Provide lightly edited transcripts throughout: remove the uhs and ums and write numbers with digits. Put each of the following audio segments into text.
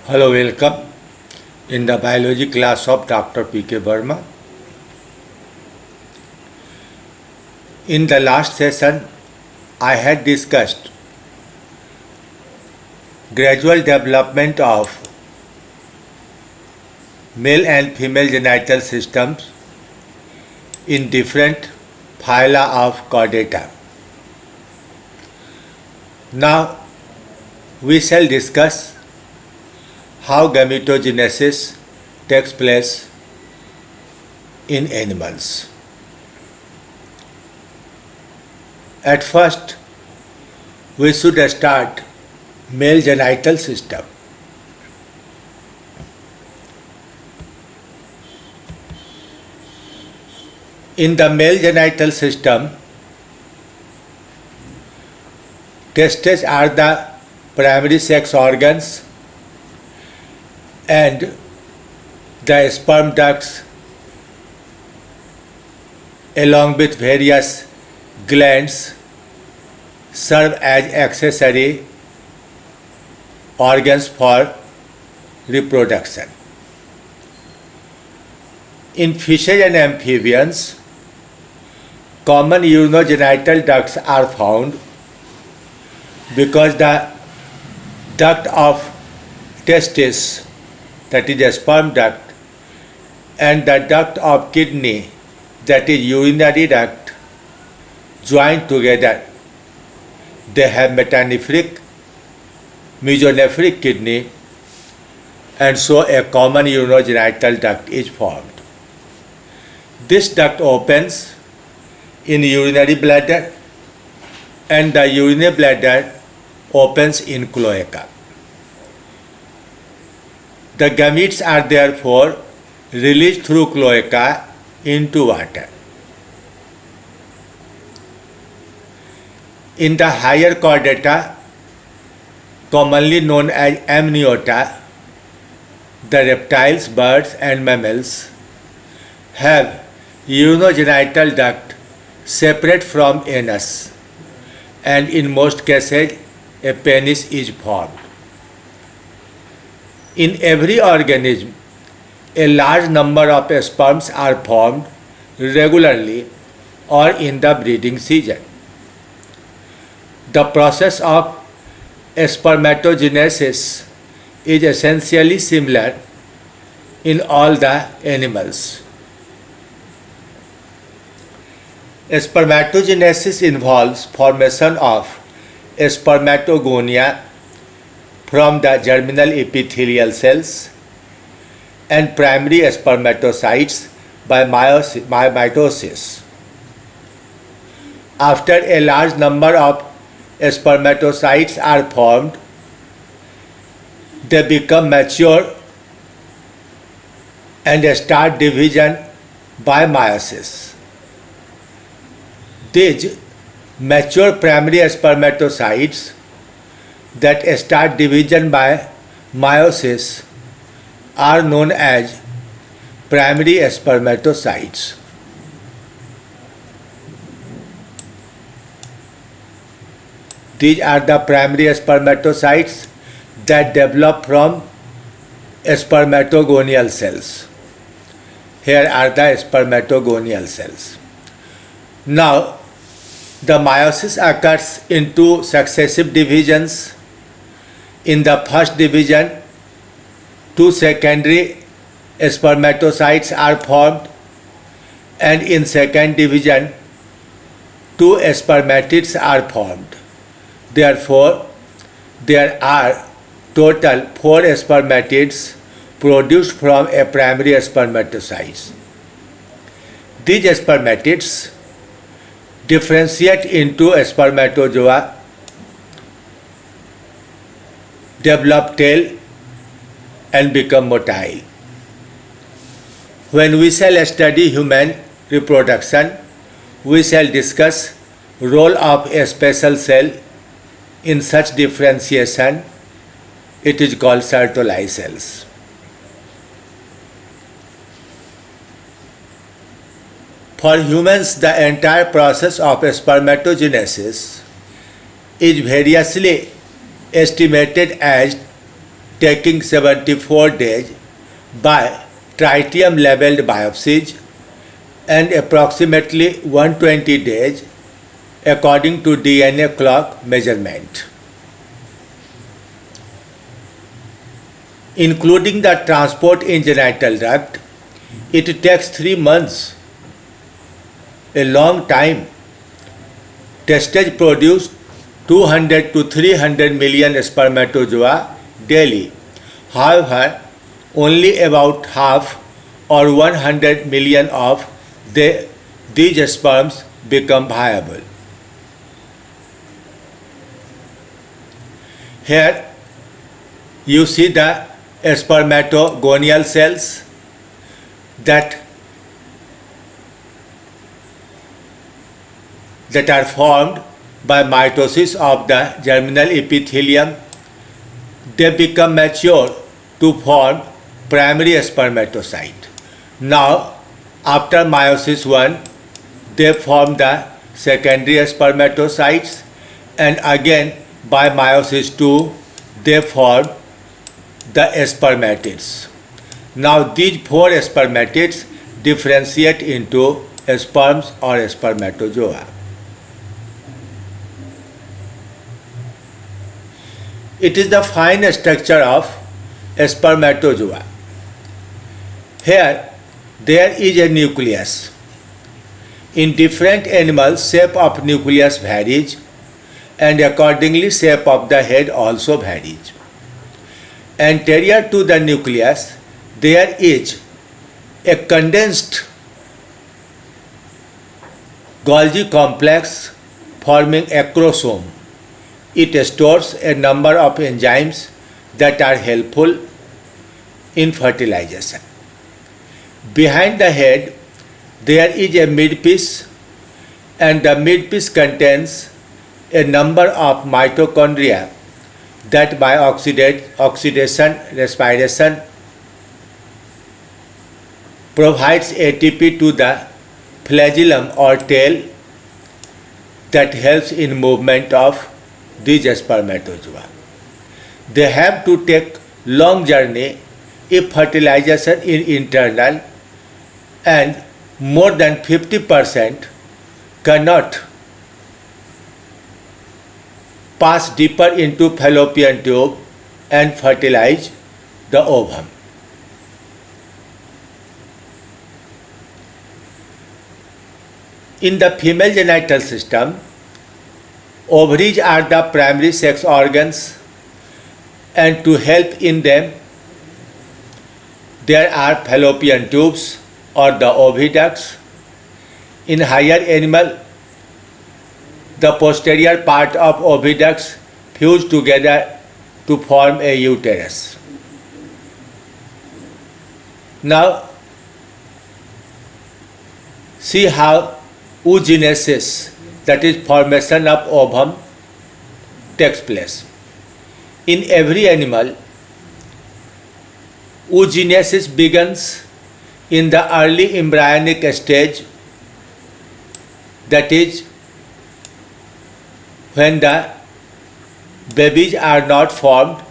Hello, welcome in the biology class of Dr. P.K. Verma. In the last session, I had discussed gradual development of male and female genital systems in different phyla of Chordata. Now, we shall discuss how gametogenesis takes place in animals. At first, we should start male genital system. In the male genital system, testes are the primary sex organs and the sperm ducts along with various glands serve as accessory organs for reproduction. In fishes and amphibians, common urinogenital ducts are found because the duct of testis, that is a sperm duct, and the duct of kidney, that is urinary duct, joined together. They have metanephric, mesonephric kidney, and so a common urinogenital duct is formed. This duct opens in urinary bladder and the urinary bladder opens in cloaca. The gametes are therefore released through cloaca into water. In the higher chordata, commonly known as amniota, the reptiles, birds and mammals have urinogenital duct separate from anus, and in most cases a penis is formed. In every organism, a large number of sperms are formed regularly or in the breeding season. The process of spermatogenesis is essentially similar in all the animals. Spermatogenesis involves formation of spermatogonia from the germinal epithelial cells and primary spermatocytes by mitosis. After a large number of spermatocytes are formed, they become mature and start division by meiosis. These mature primary spermatocytes that start division by meiosis are known as primary spermatocytes. These are the primary spermatocytes that develop from spermatogonial cells. Here are the spermatogonial cells. Now, the meiosis occurs in two successive divisions. In the first division, two secondary spermatocytes are formed, and in second division, two spermatids are formed. Therefore, there are total 4 spermatids produced from a primary spermatocyte. These spermatids differentiate into spermatozoa, develop tail and become motile. When we shall study human reproduction, we shall discuss role of a special cell in such differentiation. It is called Sertoli cells. For humans, the entire process of spermatogenesis is variously estimated as taking 74 days by tritium labeled biopsies and approximately 120 days according to DNA clock measurement. Including the transport in genital duct, it takes 3 months, a long time. Testes produce 200 to 300 million spermatozoa daily. However, only about half or 100 million of these sperms become viable. Here you see the spermatogonial cells that are formed by mitosis of the germinal epithelium. They become mature to form primary spermatocyte. Now, after meiosis 1, they form the secondary spermatocytes, and again by meiosis 2, they form the spermatids. Now these 4 spermatids differentiate into sperms or spermatozoa. It is the fine structure of spermatozoa. Here there is a nucleus. In different animals, shape of nucleus varies, and accordingly shape of the head also varies. Anterior to the nucleus, there is a condensed Golgi complex forming acrosome. It stores a number of enzymes that are helpful in fertilization. Behind the head, there is a midpiece, and the midpiece contains a number of mitochondria that by oxidation respiration provides ATP to the flagellum or tail that helps in movement of these spermatozoa. They have to take long journey if fertilization is internal, and more than 50% cannot pass deeper into fallopian tube and fertilize the ovum. In the female genital system, ovaries are the primary sex organs, and to help in them, there are fallopian tubes or the oviducts. In higher animal, the posterior part of oviducts fuse together to form a uterus. Now, see how oogenesis, that is formation of ovum, takes place. In every animal, oogenesis begins in the early embryonic stage, that is when the babies are not formed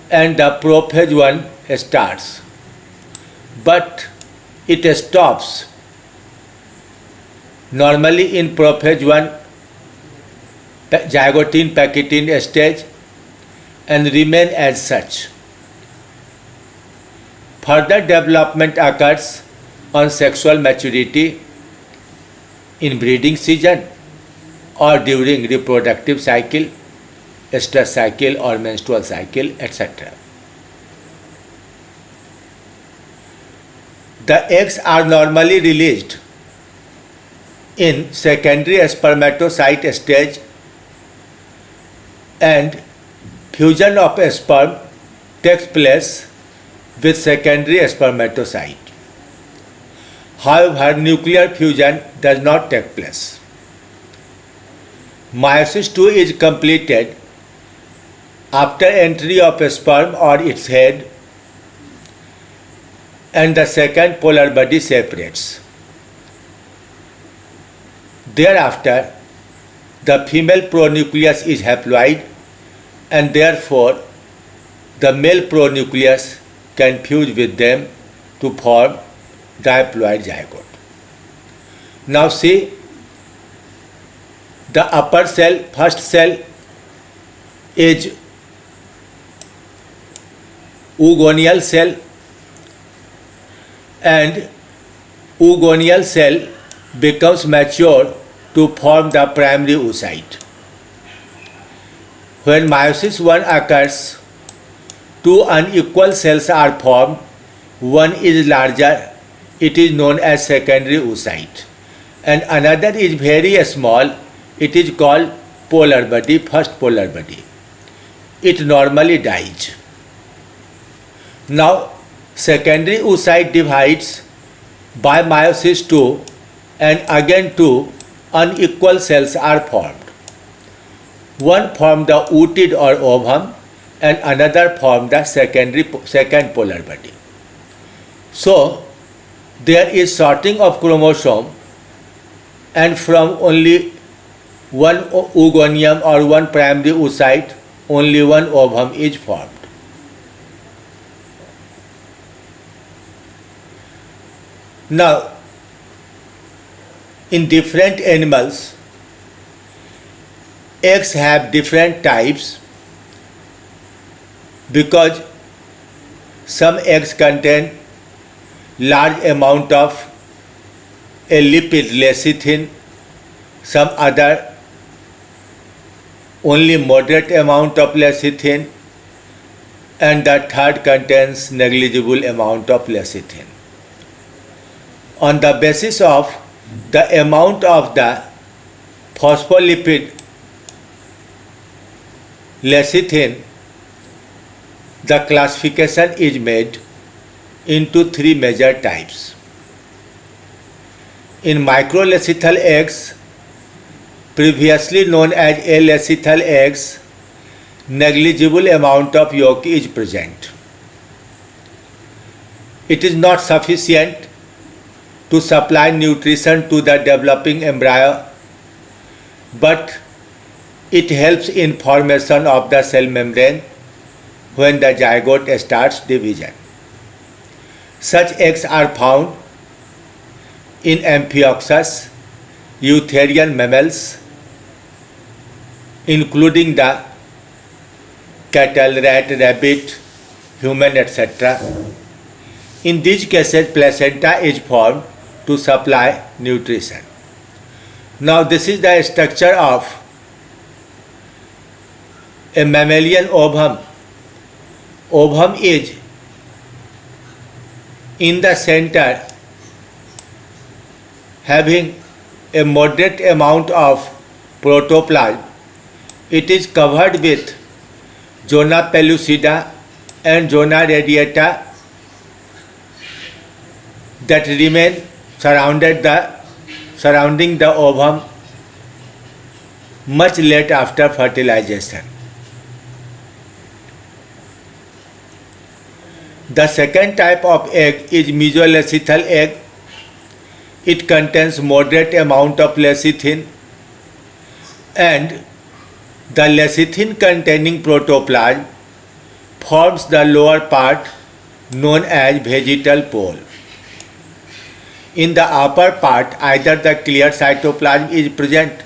and the prophase 1 starts. But it stops normally in prophase 1 zygotine pachytene stage and remain as such. Further development occurs on sexual maturity, in breeding season, or during reproductive cycle, stress cycle or menstrual cycle, etc. The eggs are normally released in secondary spermatocyte stage, and fusion of sperm takes place with secondary spermatocyte. However, nuclear fusion does not take place. Meiosis II is completed after entry of a sperm or its head, and the second polar body separates. Thereafter, the female pronucleus is haploid, and therefore the male pronucleus can fuse with them to form diploid zygote. Now see, the upper cell, first cell is oogonial cell, and oogonial cell becomes mature to form the primary oocyte. When meiosis 1 occurs, two unequal cells are formed. One is larger, it is known as secondary oocyte, and another is very small, it is called polar body, first polar body. It normally dies. Now, secondary oocyte divides by meiosis 2, and again two unequal cells are formed. One forms the oocyte or ovum, and another forms the second polar body. So, there is sorting of chromosome, and from only one oogonium or one primary oocyte, only one ovum is formed. Now, in different animals, eggs have different types because some eggs contain large amount of a lipid lecithin, some other only moderate amount of lecithin, and the third contains negligible amount of lecithin. On the basis of the amount of the phospholipid lecithin, the classification is made into three major types. In microlecithal eggs, previously known as alecithal eggs, negligible amount of yolk is present. It is not sufficient to supply nutrition to the developing embryo, but it helps in formation of the cell membrane when the zygote starts division. Such eggs are found in Amphioxus, eutherian mammals, including the cattle, rat, rabbit, human, etc. In these cases, placenta is formed to supply nutrition. Now, this is the structure of a mammalian ovum. Ovum is in the center, having a moderate amount of protoplasm. It is covered with zona pellucida and zona radiata that remain surrounding the ovum much late after fertilization. The second type of egg is mesolecithal egg. It contains moderate amount of lecithin, and the lecithin containing protoplasm forms the lower part known as vegetal pole. In the upper part, either the clear cytoplasm is present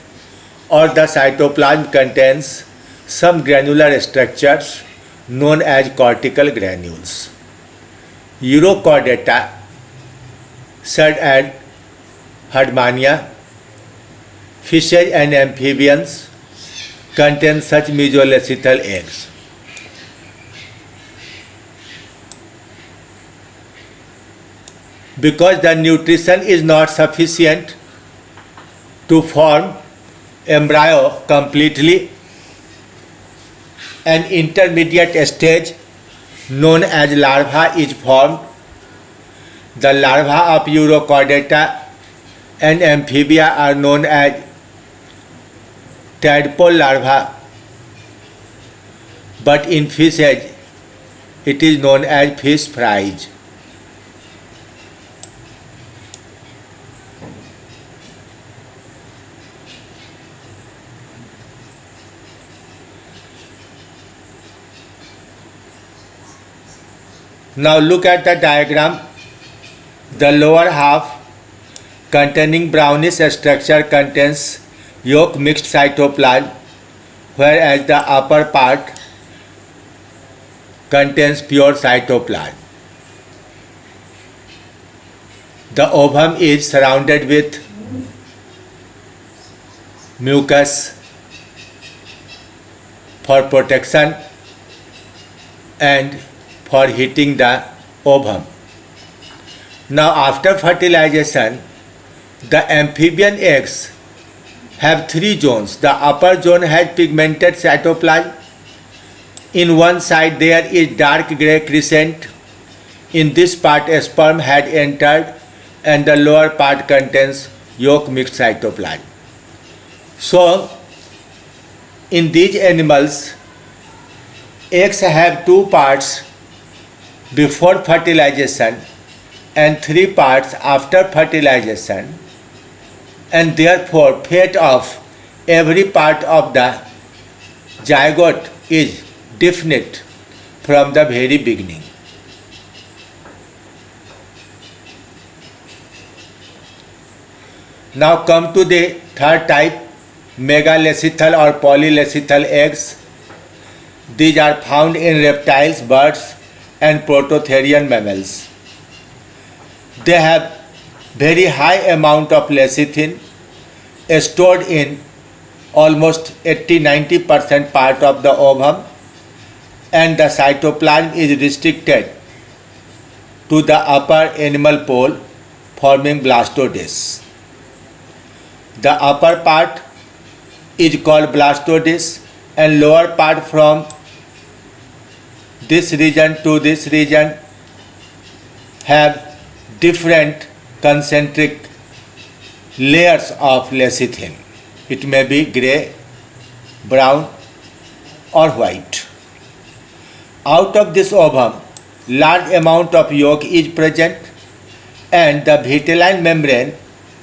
or the cytoplasm contains some granular structures known as cortical granules. Urochordata, such as Herdmania, fishes and amphibians contain such mesolecithal eggs. Because the nutrition is not sufficient to form embryo completely, an intermediate stage known as larva is formed. The larvae of Urochordata and amphibia are known as tadpole larvae, but in fishes it is known as fish fries. Now look at the diagram. The lower half containing brownish structure contains yolk mixed cytoplasm, whereas the upper part contains pure cytoplasm. The ovum is surrounded with mucus for protection and for heating the ovum. Now after fertilization, the amphibian eggs have three zones. The upper zone has pigmented cytoplasm. In one side there is dark grey crescent. In this part a sperm had entered and the lower part contains yolk mixed cytoplasm. So in these animals, eggs have two parts before fertilization and three parts after fertilization, and therefore fate of every part of the zygote is definite from the very beginning. Now come to the third type, megalecithal or polylecithal eggs. These are found in reptiles, birds and prototherian mammals. They have very high amount of lecithin stored in almost 80-90% part of the ovum, and the cytoplasm is restricted to the upper animal pole, forming blastodisc. The upper part is called blastodisc and lower part from this region to this region have different concentric layers of lecithin. It may be grey, brown or white. Out of this ovum, large amount of yolk is present, and the vitelline membrane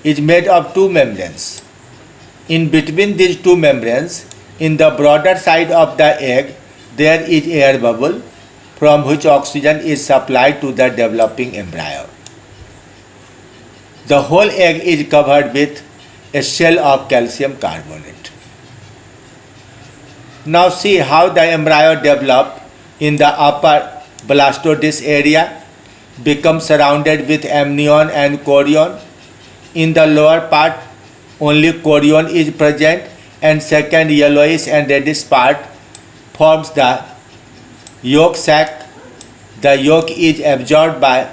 is made of two membranes. In between these two membranes, in the broader side of the egg, there is air bubble from which oxygen is supplied to the developing embryo. The whole egg is covered with a shell of calcium carbonate. Now see how the embryo develops in the upper blastodisc area, becomes surrounded with amnion and chorion. In the lower part, only chorion is present, and second yellowish and reddish part forms the yolk sac. The yolk is absorbed by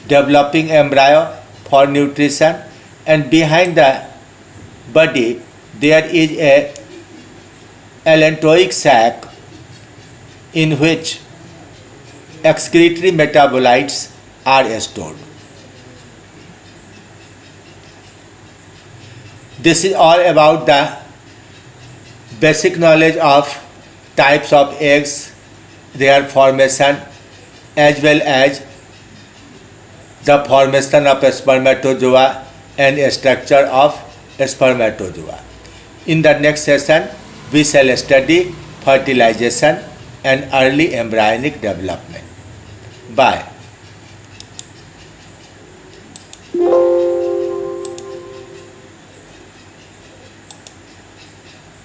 developing embryo for nutrition, and behind the body there is a allantoic sac in which excretory metabolites are stored. This is all about the basic knowledge of types of eggs, their formation, as well as the formation of spermatozoa and structure of spermatozoa. In the next session, we shall study fertilization and early embryonic development. Bye.